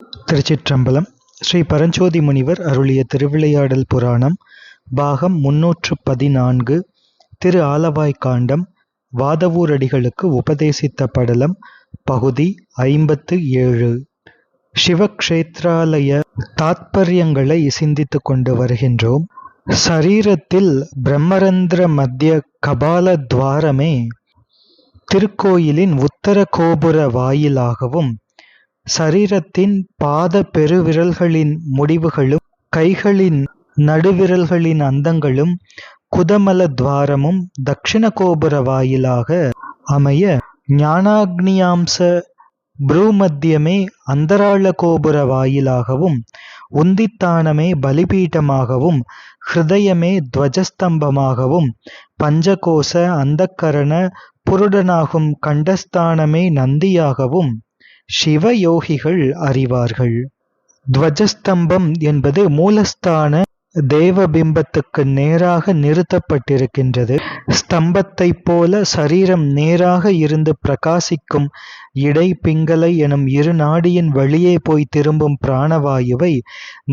திருச்சிற்றம்பலம். ஸ்ரீ பரஞ்சோதி முனிவர் அருளிய திருவிளையாடல் புராணம் பாகம் 314. திரு ஆலவாய் காண்டம் வாதவூரடிகளுக்கு உபதேசித்த படலம் பகுதி 57. சிவக்ஷேத்ராலய தாத்பரியங்களை சிந்தித்து கொண்டு வருகின்றோம். சரீரத்தில் பிரம்மரந்திர மத்திய கபால துவாரமே திருக்கோயிலின் உத்தர கோபுர வாயிலாகவும், சரீரத்தின் பாத பெருவிரல்களின் முடிவுகளும் கைகளின் நடுவிரல்களின் அந்தங்களும் குதமல துவாரமும் தட்சிண கோபுர வாயிலாக அமைய, ஞானாக்னியாம்ச புரூமத்தியமே அந்தராள கோபுர வாயிலாகவும், உந்தித்தானமே பலிபீட்டமாகவும், ஹிருதயமே துவஜஸ்தம்பமாகவும், பஞ்சகோச அந்தக்கரண புருடனாகும் கண்டஸ்தானமே நந்தியாகவும் சிவயோகிகள் அறிவார்கள். துவஜஸ்தம்பம் என்பது மூலஸ்தான தேவபிம்பத்துக்கு நேராக நிறுத்தப்பட்டிருக்கின்றது. ஸ்தம்பத்தைப் போல சரீரம் நேராக இருந்து பிரகாசிக்கும் இடை பிங்களை எனும் இரு நாடியின் வழியே போய் திரும்பும் பிராணவாயுவை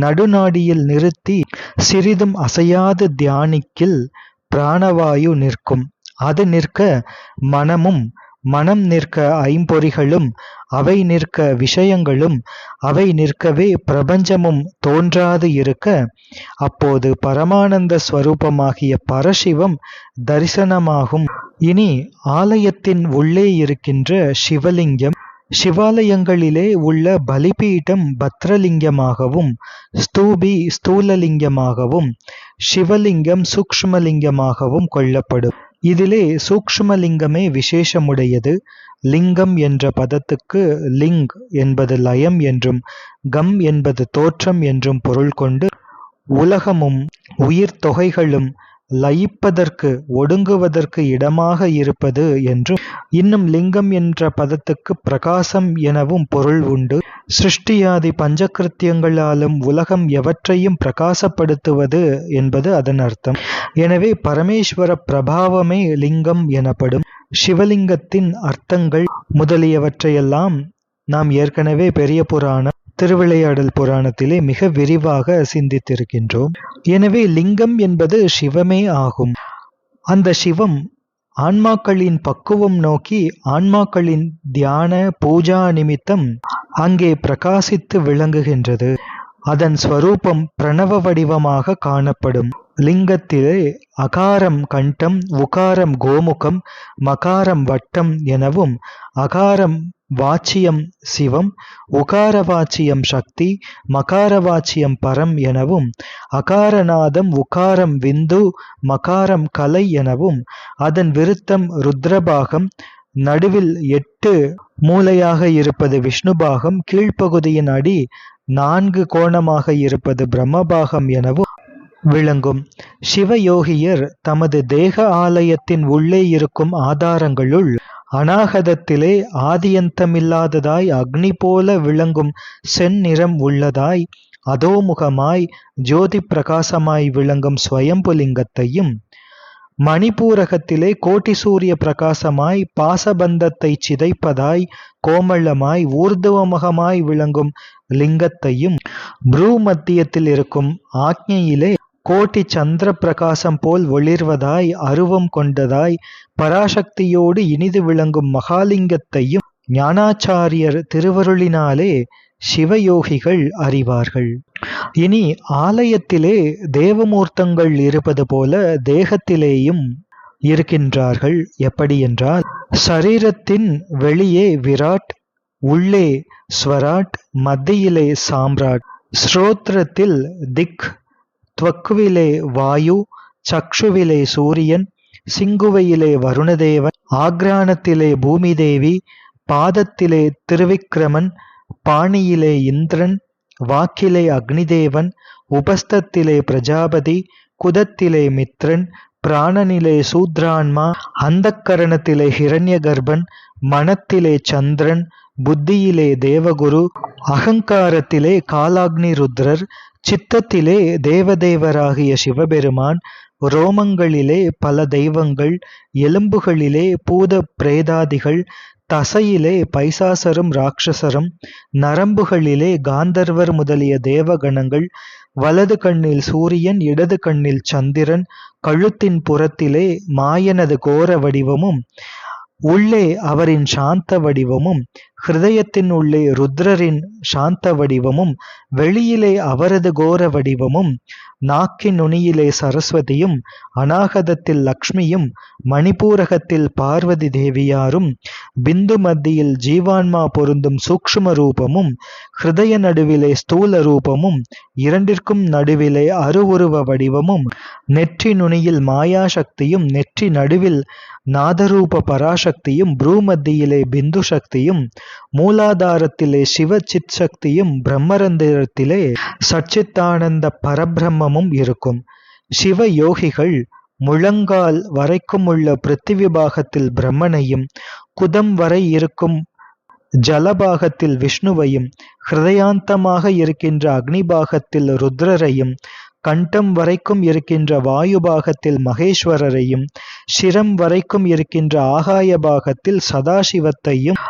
நடுநாடியில் நிறுத்தி சிறிதும் அசையாது தியானிக்கில் பிராணவாயு நிற்கும். அது நிற்க மனமும், மனம் நிற்க ஐம்பொறிகளும், அவை நிற்க விஷயங்களும், அவை நிற்கவே பிரபஞ்சமும் தோன்றாது இருக்க, அப்போது பரமானந்த ஸ்வரூபமாகிய பரசிவம் தரிசனமாகும். இனி ஆலயத்தின் உள்ளே இருக்கின்ற சிவலிங்கம் சிவாலயங்களிலே உள்ள பலிபீட்டம் பத்ரலிங்கமாகவும், ஸ்தூபி ஸ்தூலலிங்கமாகவும், சிவலிங்கம் சூக்ஷ்மலிங்கமாகவும் கொள்ளப்படும். இதிலே சூக்ஷ்மலிங்கமே விசேஷமுடையது. லிங்கம் என்ற பதத்துக்கு லிங் என்பது லயம் என்றும், கம் என்பது தோற்றம் என்றும் பொருள் கொண்டு, உலகமும் உயிர் தொகைகளும் லயிப்பதற்கு ஒடுங்குவதற்கு இடமாக இருப்பது என்றும், இன்னும் லிங்கம் என்ற பதத்துக்கு பிரகாசம் எனவும் பொருள் உண்டு. சிருஷ்டியாதி பஞ்சகிருத்தியங்களாலும் உலகம் எவற்றையும் பிரகாசப்படுத்துவது என்பது அதன் அர்த்தம். எனவே பரமேஸ்வர பிரபாவமே லிங்கம் எனப்படும். சிவலிங்கத்தின் அர்த்தங்கள் முதலியவற்றையெல்லாம் நாம் ஏற்கனவே பெரிய புராணம் திருவிளையாடல் புராணத்திலே மிக விரிவாக சிந்தித்திருக்கின்றோம். எனவே லிங்கம் என்பது சிவமே ஆகும். அந்த சிவம் ஆன்மாக்களின் பக்குவம் நோக்கி ஆன்மாக்களின் தியான பூஜா நிமித்தம் அங்கே பிரகாசித்து விளங்குகின்றது. அதன் ஸ்வரூபம் பிரணவ வடிவமாக காணப்படும். லிங்கத்திலே அகாரம் கண்டம், உகாரம் கோமுகம், மகாரம் வட்டம் எனவும், அகாரம் வாச்சியம் சிவம், உகாரவாச்சியம் சக்தி, மகாரவாச்சியம் பரம் எனவும், அகாரநாதம் உகாரம் விந்து, மகாரம் கலை எனவும், அதன் விருத்தம் ருத்ரபாகம், நடுவில் 8 மூலையாக இருப்பது விஷ்ணுபாகம், கீழ்ப்பகுதியின் அடி 4 கோணமாக இருப்பது பிரம்மபாகம் எனவும் விளங்கும். சிவயோகியர் தமது தேக ஆலயத்தின் உள்ளே இருக்கும் ஆதாரங்களுள் அநாகதத்திலே ஆதியந்தமில்லாததாய் அக்னி போல விளங்கும் செந்நிறம் உள்ளதாய் அதோமுகமாய் ஜோதி பிரகாசமாய் விளங்கும் ஸ்வயம்புலிங்கத்தையும், மணிபூரகத்திலே கோட்டி சூரிய பிரகாசமாய் பாசபந்தத்தை சிதைப்பதாய் கோமளமாய் ஊர்துவமுகமாய் விளங்கும் லிங்கத்தையும், புரூ மத்தியத்தில் இருக்கும் ஆக்ஞையிலே கோட்டி சந்திர பிரகாசம் போல் ஒளிர்வதாய் அருவம் கொண்டதாய் பராசக்தியோடு இனிது விளங்கும் மகாலிங்கத்தையும் ஞானாச்சாரியர் திருவருளினாலே சிவயோகிகள் அறிவார்கள். இனி ஆலயத்திலே தேவமூர்த்தங்கள் இருப்பது போல தேகத்திலேயும் இருக்கின்றார்கள். எப்படி என்றால், சரீரத்தின் வெளியே விராட், உள்ளே ஸ்வராட், மத்தியிலே சாம்ராட், ஸ்ரோத்ரத்தில் திக், துவக்குவிலே வாயு, சக்ஷுவிலே சூரியன், சிங்குவையிலே வருணதேவன், ஆக்ரானத்திலே பூமி தேவி, பாதத்திலே திருவிக்கிரமன், பாணியிலே இந்திரன், வாக்கிலே அக்னிதேவன், உபஸ்தத்திலே பிரஜாபதி, குதத்திலே மித்ரன், பிராணனிலே சூத்ரான்மா, அந்தக்கரணத்திலே ஹிரண்ய கர்ப்பன், மனத்திலே சந்திரன், புத்தியிலே தேவகுரு, அகங்காரத்திலே காலாக்னி ருத்ரர், சித்தத்திலே தேவதேவராகிய சிவபெருமான், ரோமங்களிலே பல தெய்வங்கள், எலும்புகளிலே பூத பிரேதாதிகள், தசையிலே பைசாசரும் ராட்சசரும், நரம்புகளிலே காந்தர்வர் முதலிய தேவகணங்கள், வலது கண்ணில் சூரியன், இடது கண்ணில் சந்திரன், கழுத்தின் புறத்திலே மாயனது கோர வடிவமும், உள்ளே அவரின் சாந்த வடிவமும், ஹிருதயத்தின் உள்ளே ருத்ரரின் சாந்த வடிவமும், வெளியிலே அவரது கோர வடிவமும், நாக்கின் நுனியிலே சரஸ்வதியும், அநாகதத்தில் லக்ஷ்மியும், மணிபூரகத்தில் பார்வதி தேவியாரும், பிந்து மத்தியில் ஜீவான்மா பொருந்தும் சூக்ஷ்ம ரூபமும், ஹிருதய நடுவிலே ஸ்தூல ரூபமும், இரண்டிற்கும் நடுவிலே அருவுருவ வடிவமும், நெற்றி நுனியில் மாயாசக்தியும், நெற்றி நடுவில் நாதரூப பராசக்தியும், ப்ரூமத்தியிலே பிந்து சக்தியும், மூலாதாரத்திலே சிவ சித் சக்தியும், பிரம்மரந்திரத்திலே சச்சித்தானந்த பரபிரம்மமும் இருக்கும். சிவ யோகிகள் முழங்கால் வரைக்குமுள்ள பிருத்திவிபாகத்தில் பிரம்மனையும், குதம் வரை இருக்கும் ஜலபாகத்தில் விஷ்ணுவையும், ஹிருதயாந்தமாக இருக்கின்ற அக்னிபாகத்தில் ருத்ரரையும், கண்டம் வரைக்கும் இருக்கின்ற வாயு பாகத்தில் மகேஸ்வரரையும், சிரம் வரைக்கும் இருக்கின்ற ஆகாய பாகத்தில் சதாசிவத்தையும்,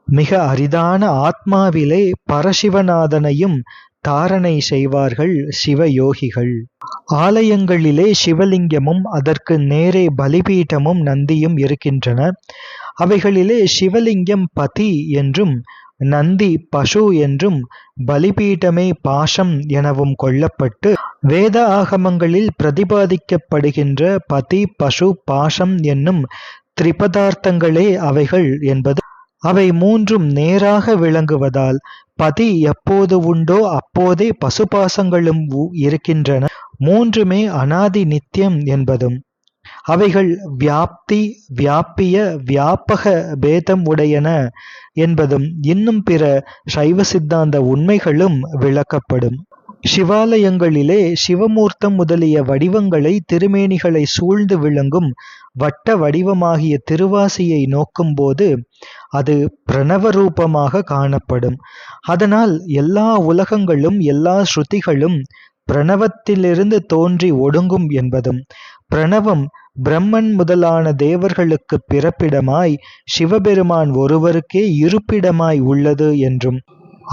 மிக அரிதான ஆத்மாவிலே பரசிவநாதனையும் தாரணை செய்வார்கள் சிவயோகிகள். ஆலயங்களிலே சிவலிங்கமும் அதற்கு நேரே பலிபீட்டமும் நந்தியும் இருக்கின்றன. அவைகளிலே சிவலிங்கம் பதி என்றும், நந்தி பசு என்றும், பலிபீட்டமே பாசம் எனவும் கொள்ளப்பட்டு, வேத ஆகமங்களில் பிரதிபாதிக்கப்படுகின்ற பதி பசு பாசம் என்னும் திரிபதார்த்தங்களே அவைகள் என்பது. அவை மூன்றும் நேராக விளங்குவதால் பதி எப்போது உண்டோ அப்போதே பசுபாசங்களும் இருக்கின்றன. மூன்றுமே அனாதி நித்தியம் என்பதும், அவைகள் வியாப்தி, வியாபிய, வியாபக பேதம் உடையன என்பதும் இன்னும் பிற சைவ சித்தாந்த உண்மைகளும் விளக்கப்படும். சிவாலயங்களிலே சிவமூர்த்தம் முதலிய வடிவங்களை, திருமேனிகளை சூழ்ந்து விளங்கும் வட்ட வடிவமாகிய திருவாசியை நோக்கும்போது அது பிரணவ ரூபமாக காணப்படும். அதனால் எல்லா உலகங்களும் எல்லா ஸ்ருதிகளும் பிரணவத்திலிருந்து தோன்றி ஒடுங்கும் என்பதும், பிரணவம் பிரம்மன் முதலான தேவர்களுக்கு பிறப்பிடமாய் சிவபெருமான் ஒருவருக்கே இருப்பிடமாய் உள்ளது என்றும்,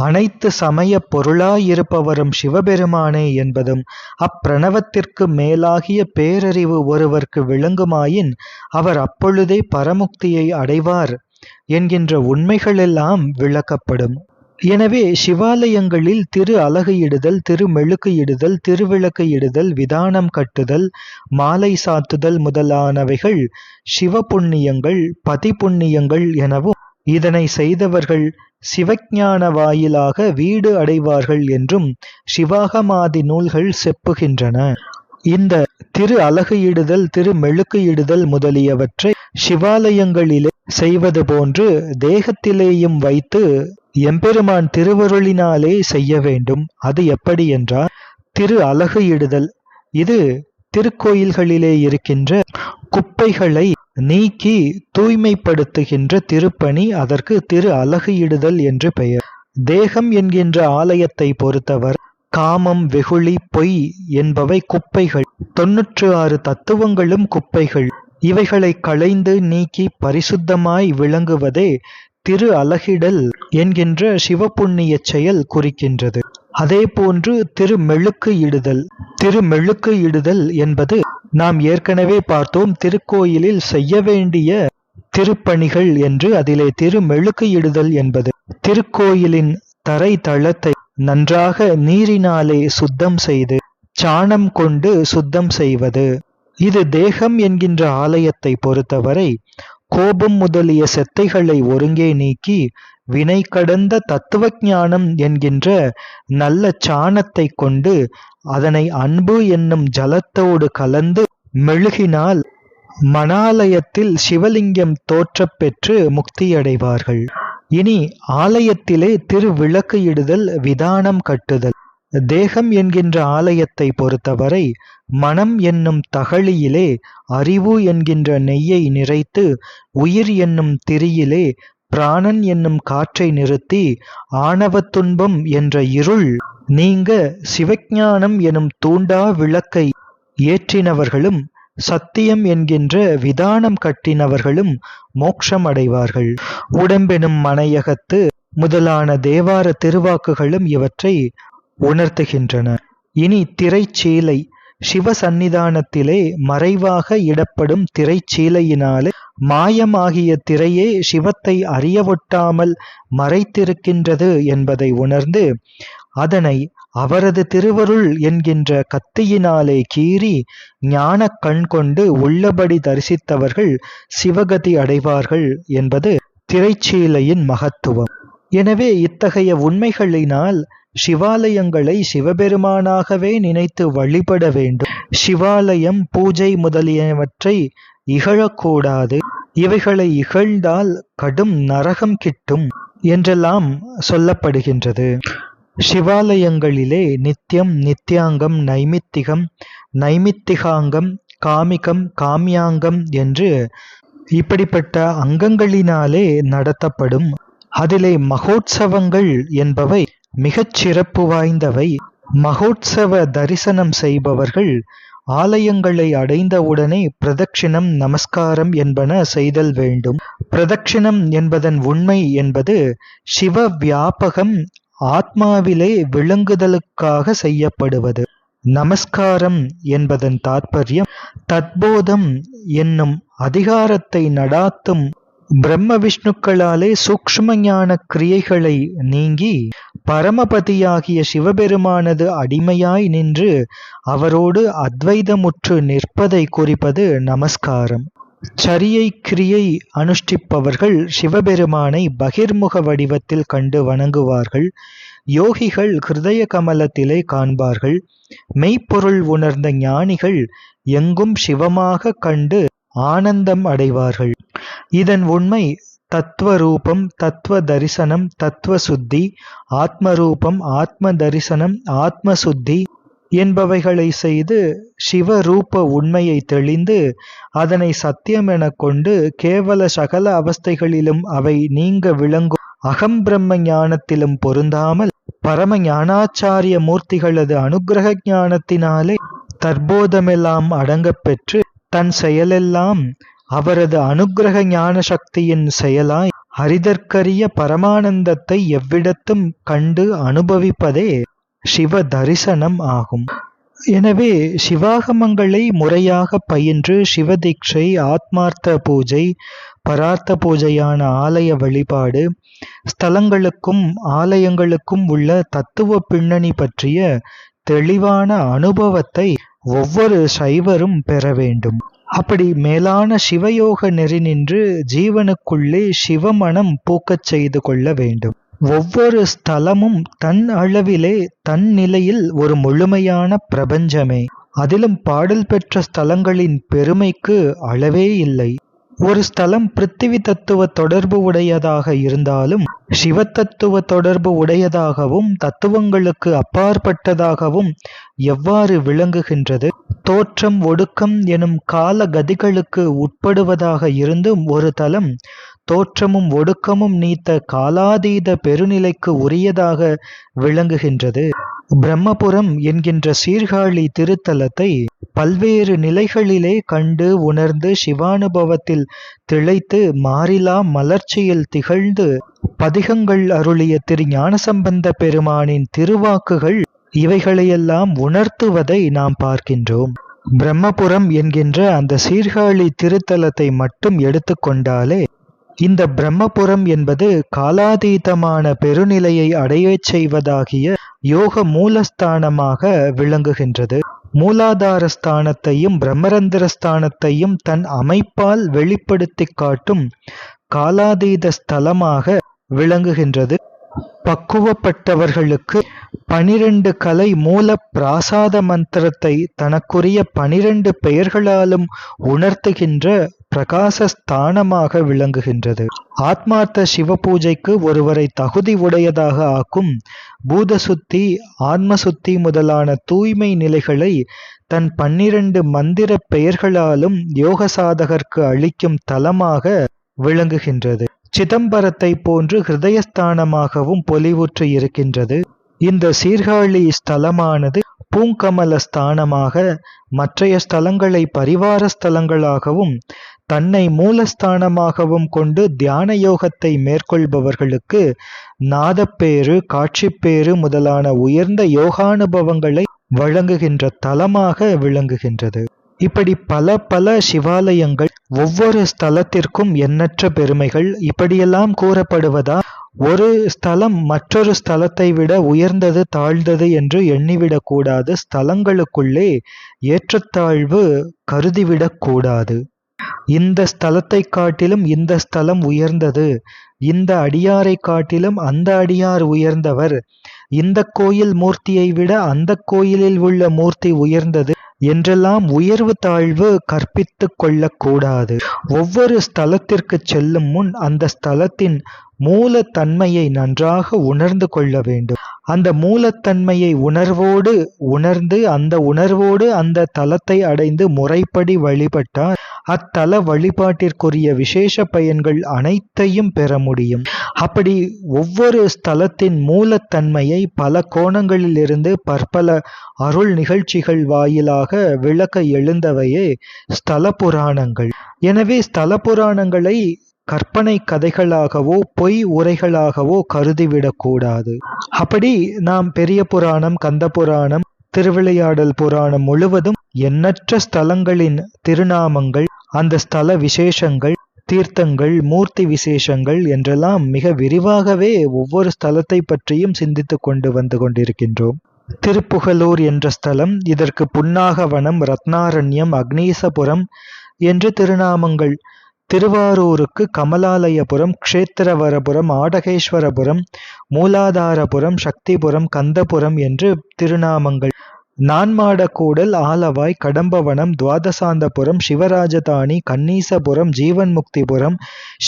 அனைத்து சமய பொருளாயிருப்பவரும் சிவபெருமானே என்பதும், அப்பிரணவத்திற்கு மேலாகிய பேரறிவு ஒருவர்க்கு விளங்குமாயின் அவர் அப்பொழுதே பரமுக்தியை அடைவார் என்கின்ற உண்மைகளெல்லாம் விளக்கப்படும். எனவே சிவாலயங்களில் திரு அலகு இடுதல், திரு மெழுக்கு இடுதல், திருவிளக்கு இடுதல், விதானம் கட்டுதல், மாலை சாத்துதல் முதலானவைகள் சிவ புண்ணியங்கள், பதி புண்ணியங்கள் எனவும், இதனை செய்தவர்கள் சிவஞான வாயிலாக வீடு அடைவார்கள் என்றும் சிவாகமாதி நூல்கள் செப்புகின்றன. இந்த திரு அலகு இடுதல், திரு மெழுக்கு இடுதல் முதலியவற்றை சிவாலயங்களிலே செய்வது போன்று தேகத்திலேயும் வைத்து எம்பெருமான் திருவருளினாலே செய்ய வேண்டும். அது எப்படி என்றால், திரு அலகு இடுதல், இது திருக்கோயில்களிலே இருக்கின்ற குப்பைகளை நீக்கி தூய்மைப்படுத்துகின்ற திருப்பணி. அதற்கு திரு அலகு இடுதல் என்று பெயர். தேகம் என்கின்ற ஆலயத்தை பொறுத்தவர் காமம், வெகுளி, பொய் என்பவை குப்பைகள். 96 தத்துவங்களும் குப்பைகள். இவைகளை களைந்து நீக்கி பரிசுத்தமாய் விளங்குவதே திரு அலகிடல் என்கின்ற சிவபுண்ணிய செயல் குறிக்கின்றது. அதே போன்று திருமெழுக்கு இடுதல். திருமெழுக்கு இடுதல் என்பது நாம் ஏற்கனவே பார்த்தோம், திருக்கோயிலில் செய்ய வேண்டிய திருப்பணிகள் என்று. அதிலே திருமெழுக்கு இடுதல் என்பது திருக்கோயிலின் தரை தளத்தை நன்றாக நீரினாலே சுத்தம் செய்து சாணம் கொண்டு சுத்தம் செய்வது. இது தேகம் என்கின்ற ஆலயத்தை பொறுத்தவரை கோபம் முதலிய செத்தைகளை ஒருங்கே நீக்கி வினை கடந்த தத்துவ ஞானம் என்கின்ற நல்ல சாணத்தை கொண்டு அதனை அன்பு என்னும் ஜலத்தோடு கலந்து மெழுகினால் மணாலயத்தில் சிவலிங்கம் தோற்றப் பெற்று முக்தியடைவார்கள். இனி ஆலயத்திலே திருவிளக்கு இடுதல், விதானம் கட்டுதல். தேகம் என்கின்ற ஆலயத்தை பொறுத்தவரை மனம் என்னும் தகழியிலே அறிவு என்கின்ற நெய்யை நிறைத்து, உயிர் என்னும் திரியிலே பிராணன் என்னும் காற்றை நிறுத்தி, ஆணவத் துன்பம் என்ற இருள் நீங்க சிவஞானம் எனும் தூண்டா விளக்கை ஏற்றினவர்களும் சத்தியம் என்கின்ற விதானம் கட்டினவர்களும் மோட்சம் அடைவார்கள். உடம்பெனும் மனையகத்து முதலான தேவார திருவாக்குகளும் இவற்றை உணர்த்துகின்றன. இனி திரைச்சீலை. சிவ சந்நிதானத்திலே மறைவாக இடப்படும் திரைச்சீலையினாலே மாயமாகிய திரையே சிவத்தை அறியவொட்டாமல் மறைத்திருக்கின்றது என்பதை உணர்ந்து அதனை அவரது திருவருள் என்கின்ற கத்தியினாலே கீறி ஞான கண் கொண்டு உள்ளபடி தரிசித்தவர்கள் சிவகதி அடைவார்கள் என்பது திரைச்சீலையின் மகத்துவம். எனவே இத்தகைய உண்மைகளினால் சிவாலயங்களை சிவபெருமானாகவே நினைத்து வழிபட வேண்டும். சிவாலயம், பூஜை முதலியவற்றை இகழக்கூடாது. இவைகளை இகழ்ந்தால் கடும் நரகம் கிட்டும் என்றெல்லாம் சொல்லப்படுகின்றது. சிவாலயங்களிலே நித்தியம், நித்தியாங்கம், நைமித்திகம், நைமித்திகாங்கம், காமிகம், காமியாங்கம் என்று இப்படிப்பட்ட அங்கங்களினாலே நடத்தப்படும். அதிலே மகோத்சவங்கள் என்பவை மிகச் சிறப்பு வாய்ந்தவை. மகோத்சவ தரிசனம் செய்பவர்கள் ஆலயங்களை அடைந்தவுடனே பிரதட்சிணம், நமஸ்காரம் என்பன செய்தல் வேண்டும். பிரதட்சிணம் என்பதன் உண்மை என்பது சிவ வியாபகம் ஆத்மாவிலே விளங்குதலுக்காக செய்யப்படுவது. நமஸ்காரம் என்பதன் தாற்பயம் தத்போதம் என்னும் அதிகாரத்தை நடாத்தும் பிரம்ம விஷ்ணுக்களாலே சூக்ஷ்ம ஞான கிரியைகளை நீங்கி பரமபதியாகிய சிவபெருமானது அடிமையாய் நின்று அவரோடு அத்வைதமுற்று நிற்பதை குறிப்பது நமஸ்காரம். சரியை கிரியை அனுஷ்டிப்பவர்கள் சிவபெருமானை பகிர்முக வடிவத்தில் கண்டு வணங்குவார்கள். யோகிகள் ஹிருதய கமலத்திலே காண்பார்கள். மெய்ப்பொருள் உணர்ந்த ஞானிகள் எங்கும் சிவமாக கண்டு ஆனந்தம் அடைவார்கள். இதன் உண்மை தத்துவ ரூபம், தத்துவ தரிசனம், தத்துவ சுத்தி, ஆத்மரூபம், ஆத்ம தரிசனம், ஆத்ம சுத்தி என்பவைகளை செய்து சிவரூப உண்மையை தெளிந்து அதனை சத்தியம் என கொண்டு கேவல சகல அவஸ்தைகளிலும் அவை நீங்க விளங்கும் அகம் பிரம்ம ஞானத்திலும் பொருந்தாமல் பரம ஞானாச்சாரிய மூர்த்திகளது அனுக்கிரக ஞானத்தினாலே தற்போதமெல்லாம் அடங்கப் பெற்று தன் செயலெல்லாம் அவரது அனுக்கிரக ஞான சக்தியின் செயலாய் ஹரிதற்கரிய பரமானந்தத்தை எவ்விடத்தும் கண்டு அனுபவிப்பதே சிவ தரிசனம் ஆகும். எனவே சிவாகமங்களை முறையாக பயின்று சிவதீட்சை, ஆத்மார்த்த பூஜை, பரார்த்த பூஜையான ஆலய வழிபாடு, ஸ்தலங்களுக்கும் ஆலயங்களுக்கும் உள்ள தத்துவ பின்னணி பற்றிய தெளிவான அனுபவத்தை ஒவ்வொரு சைவரும் பெற வேண்டும். அப்படி மேலான சிவயோக நெறி நின்று ஜீவனுக்குள்ளே சிவமனம் பூக்கச் செய்து கொள்ள வேண்டும். ஒவ்வொரு ஸ்தலமும் தன் அளவிலே தன் நிலையில் ஒரு முழுமையான பிரபஞ்சமே. அதிலும் பாடல் பெற்ற ஸ்தலங்களின் பெருமைக்கு அளவே இல்லை. ஒரு ஸ்தலம் பிருத்திவி தத்துவ தொடர்பு உடையதாக இருந்தாலும் சிவத்தத்துவ தொடர்பு உடையதாகவும் தத்துவங்களுக்கு அப்பாற்பட்டதாகவும் எவ்வாறு விளங்குகின்றது? தோற்றம், ஒடுக்கம் எனும் கால கதிகளுக்கு உட்படுவதாக இருந்தும் ஒரு தலம் தோற்றமும் ஒடுக்கமும் நீத்த காலாதீத பெருநிலைக்கு உரியதாக விளங்குகின்றது. பிரம்மபுரம் என்கின்ற சீர்காழி திருத்தலத்தை பல்வேறு நிலைகளிலே கண்டு உணர்ந்து சிவானுபவத்தில் திளைத்து மாறிலா மலர்ச்சியில் திகழ்ந்து பதிகங்கள் அருளிய திரு ஞானசம்பந்த பெருமானின் திருவாக்குகள் இவைகளையெல்லாம் உணர்த்துவதை நாம் பார்க்கின்றோம். பிரம்மபுரம் என்கின்ற அந்த சீர்காழி திருத்தலத்தை மட்டும் எடுத்துக்கொண்டாலே இந்த பிரம்மபுரம் என்பது காலாதீதமான பெருநிலையை அடையச் செய்வதாகிய யோக மூலஸ்தானமாக விளங்குகின்றது. மூலாதார ஸ்தானத்தையும் பிரம்மரந்திர ஸ்தானத்தையும் தன் அமைப்பால் வெளிப்படுத்தி காட்டும் காலாதீத ஸ்தலமாக விளங்குகின்றது. பக்குவப்பட்டவர்களுக்கு 12 கலை மூல பிராசாத மந்திரத்தை தனக்குரிய 12 பெயர்களாலும் உணர்த்துகின்ற பிரகாசஸ்தானமாக விளங்குகின்றது. ஆத்மார்த்த சிவ பூஜைக்கு ஒருவரை தகுதி உடையதாக ஆக்கும் பூதசுத்தி, ஆன்மசுத்தி முதலான தூய்மை நிலைகளை தன் 12 மந்திர பெயர்களாலும் யோக சாதகர்க்கு அளிக்கும் தலமாக விளங்குகின்றது. சிதம்பரத்தை போன்று ஹிருதயஸ்தானமாகவும் பொலிவுற்று இருக்கின்றது. இந்த சீர்காழி ஸ்தலமானது பூங்கமல ஸ்தானமாக, மற்றைய ஸ்தலங்களை பரிவார ஸ்தலங்களாகவும் தன்னை மூலஸ்தானமாகவும் கொண்டு தியான யோகத்தை மேற்கொள்பவர்களுக்கு நாதப்பேறு, காட்சிப்பேறு முதலான உயர்ந்த யோகானுபவங்களை வழங்குகின்ற தலமாக விளங்குகின்றது. இப்படி பல பல சிவாலயங்கள், ஒவ்வொரு ஸ்தலத்திற்கும் எண்ணற்ற பெருமைகள் இப்படியெல்லாம் கூறப்படுவதா ஒரு ஸ்தலம் மற்றொரு ஸ்தலத்தை விட உயர்ந்தது தாழ்ந்தது என்று எண்ணிவிடக் கூடாது. ஸ்தலங்களுக்குள்ளே ஏற்றத்தாழ்வு கருதிவிடக் கூடாது. இந்த ஸ்தலத்தை காட்டிலும் இந்த ஸ்தலம் உயர்ந்தது, இந்த அடியாரை காட்டிலும் அந்த அடியார் உயர்ந்தவர், இந்த கோயில் மூர்த்தியை விட அந்த கோயிலில் உள்ள மூர்த்தி உயர்ந்தது என்றெல்லாம் உயர்வு தாழ்வு கற்பித்து கொள்ளக்கூடாது. ஒவ்வொரு ஸ்தலத்திற்கு செல்லும் முன் அந்த ஸ்தலத்தின் மூலத்தன்மையை நன்றாக உணர்ந்து கொள்ள வேண்டும். அந்த மூலத்தன்மையை உணர்ந்து அந்த உணர்வோடு அந்த தலத்தை அடைந்து முறைப்படி வழிபட்டால் அத்தல வழிபாட்டிற்குரிய விசேஷ பயன்கள் அனைத்தையும் பெற முடியும். அப்படி ஒவ்வொரு ஸ்தலத்தின் மூலத்தன்மையை பல கோணங்களிலிருந்து பற்பல அருள் நிகழ்ச்சிகள் வாயிலாக விளக்க எழுந்தவையே ஸ்தல புராணங்கள். எனவே ஸ்தல புராணங்களை கற்பனை கதைகளாகவோ பொய் உரைகளாகவோ கருதிவிடக்கூடாது. அப்படி நாம் பெரிய புராணம், கந்த புராணம், திருவிளையாடல் புராணம் முழுவதும் எண்ணற்ற ஸ்தலங்களின் திருநாமங்கள், அந்த ஸ்தல விசேஷங்கள், தீர்த்தங்கள், மூர்த்தி விசேஷங்கள் என்றெல்லாம் மிக விரிவாகவே ஒவ்வொரு ஸ்தலத்தை பற்றியும் சிந்தித்து கொண்டு வந்து கொண்டிருக்கின்றோம். திருப்புகலூர் என்ற ஸ்தலம், இதற்கு புன்னாகவனம், ரத்னாரண்யம், அக்னீசபுரம் என்று திருநாமங்கள். திருவாரூருக்கு கமலாலயபுரம், க்ஷேத்திரவரபுரம், ஆடகேஸ்வரபுரம், மூலாதாரபுரம், சக்திபுரம், கந்தபுரம் என்று திருநாமங்கள். நான்மாடக்கூடல், ஆலவாய், கடம்பவனம், துவாதசாந்தபுரம், சிவராஜதானி, கன்னீசபுரம், ஜீவன்முக்திபுரம்,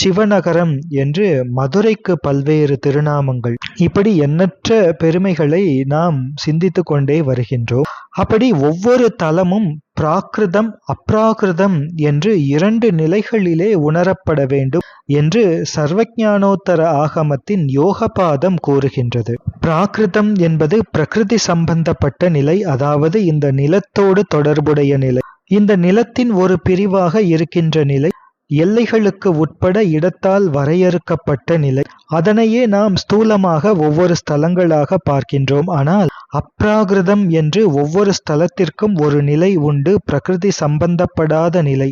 சிவநகரம் என்று மதுரைக்கு பல்வேறு திருநாமங்கள். இப்படி எண்ணற்ற பெருமைகளை நாம் சிந்தித்து கொண்டே வருகின்றோம். அப்படி ஒவ்வொரு தலமும் பிராகிருதம், அப்ராகிருதம் என்று இரண்டு நிலைகளிலே உணரப்பட வேண்டும் என்று சர்வஞானோத்தர ஆகமத்தின் யோகபாதம் கூறுகின்றது. பிராகிருதம் என்பது பிரகிருதி சம்பந்தப்பட்ட நிலை, அதாவது இந்த நிலத்தோடு தொடர்புடைய நிலை, இந்த நிலத்தின் ஒரு பிரிவாக இருக்கின்ற நிலை, எல்லைகளுக்கு உட்பட இடத்தால் வரையறுக்கப்பட்ட நிலை. அதனையே நாம் ஸ்தூலமாக ஒவ்வொரு ஸ்தலங்களாக பார்க்கின்றோம். ஆனால் அப்ராகிருதம் என்று ஒவ்வொரு ஸ்தலத்திற்கும் ஒரு நிலை உண்டு, பிரகிருதி சம்பந்தப்படாத நிலை,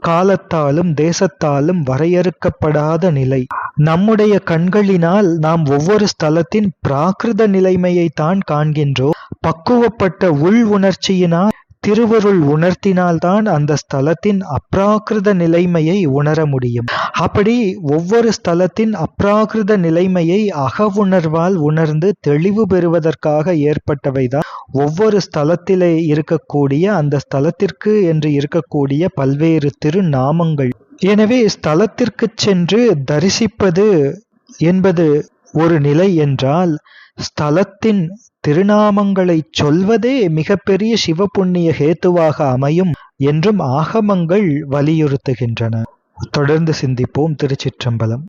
காலத்தாலும் தேசத்தாலும் வரையறுக்கப்படாத நிலை. நம்முடைய கண்களினால் நாம் ஒவ்வொரு ஸ்தலத்தின் பிராகிருத நிலைமையை தான் காண்கின்றோம். பக்குவப்பட்ட உள் உணர்ச்சியினால், திருவருள் உணர்த்தினால்தான் அந்த ஸ்தலத்தின் அப்ராகிருத நிலைமையை உணர முடியும். அப்படி ஒவ்வொரு ஸ்தலத்தின் அப்ராகிருத நிலைமையை அகவுணர்வால் உணர்ந்து தெளிவு பெறுவதற்காக ஏற்பட்டவைதான் ஒவ்வொரு ஸ்தலத்திலே இருக்கக்கூடிய, அந்த ஸ்தலத்திற்கு என்று இருக்கக்கூடிய பல்வேறு திருநாமங்கள். எனவே ஸ்தலத்திற்கு சென்று தரிசிப்பது என்பது ஒரு நிலை என்றால், ஸ்தலத்தின் திருநாமங்களை சொல்வதே மிகப்பெரிய சிவபுண்ணிய ஹேத்துவாக அமையும் என்றும் ஆகமங்கள் வலியுறுத்துகின்றன. தொடர்ந்து சிந்திப்போம். திருச்சிற்றம்பலம்.